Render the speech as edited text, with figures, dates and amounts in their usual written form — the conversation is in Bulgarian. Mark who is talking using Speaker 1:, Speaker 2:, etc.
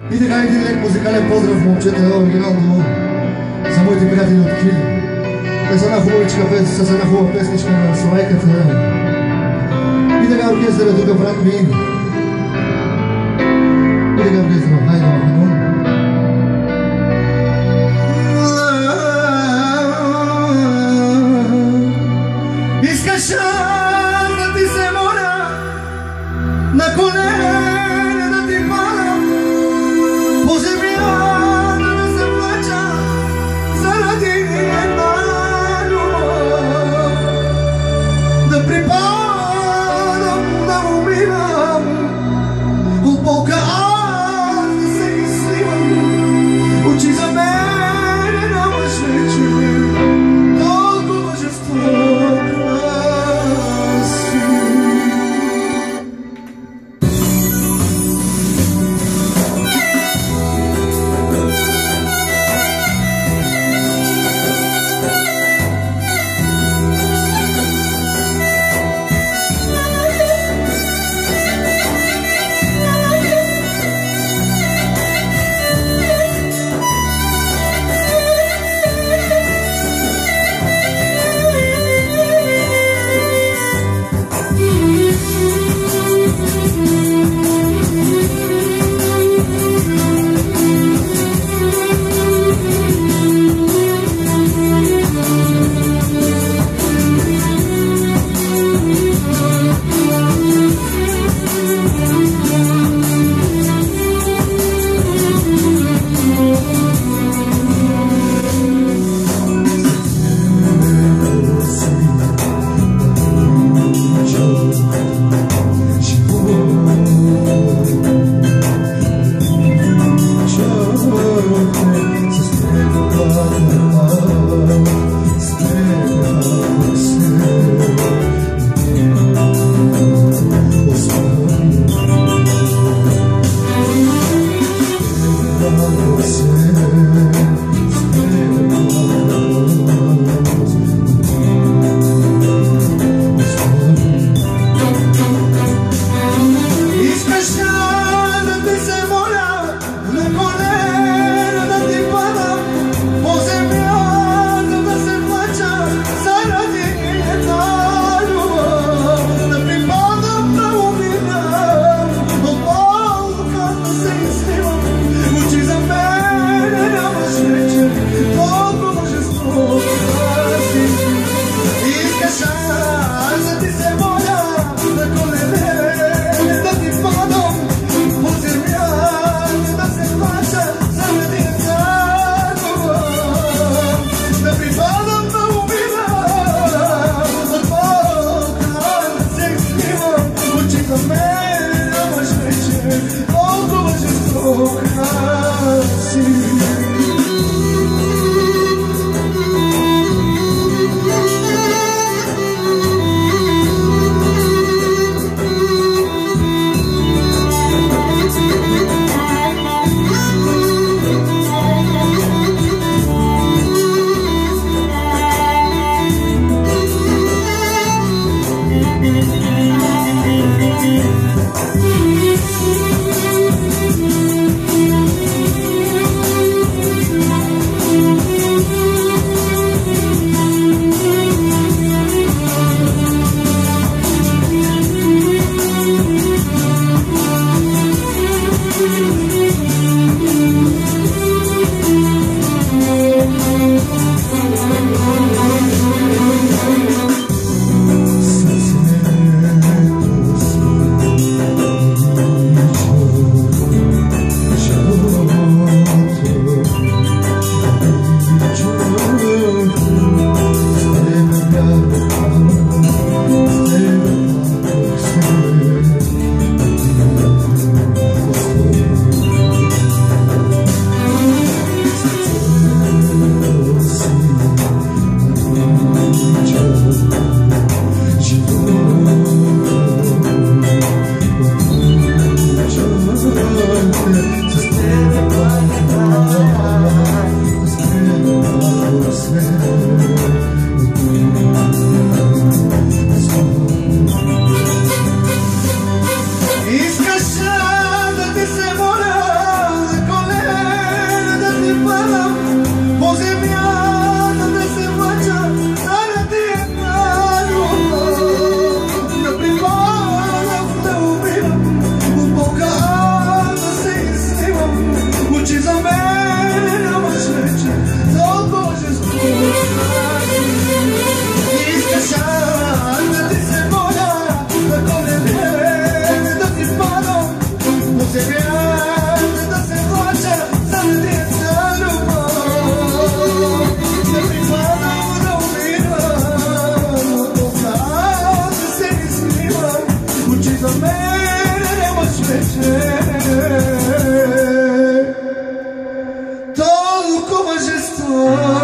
Speaker 1: И така един лек музикален поздрав, момчета, оригинално за моите приятели от Кили. Те са една хубавичка песен, с една хубава песничка на Славейката. И така оркестъра тук брат ми. И така оркестъра, хайде махано. Искаш да ти се моля на колене да ти падам по земя да не се плача заради една любов, да припадам, да умирам от болка, аз да се изсливам. Очи за мене нямаш вече толкова жестока. Толкова жестоко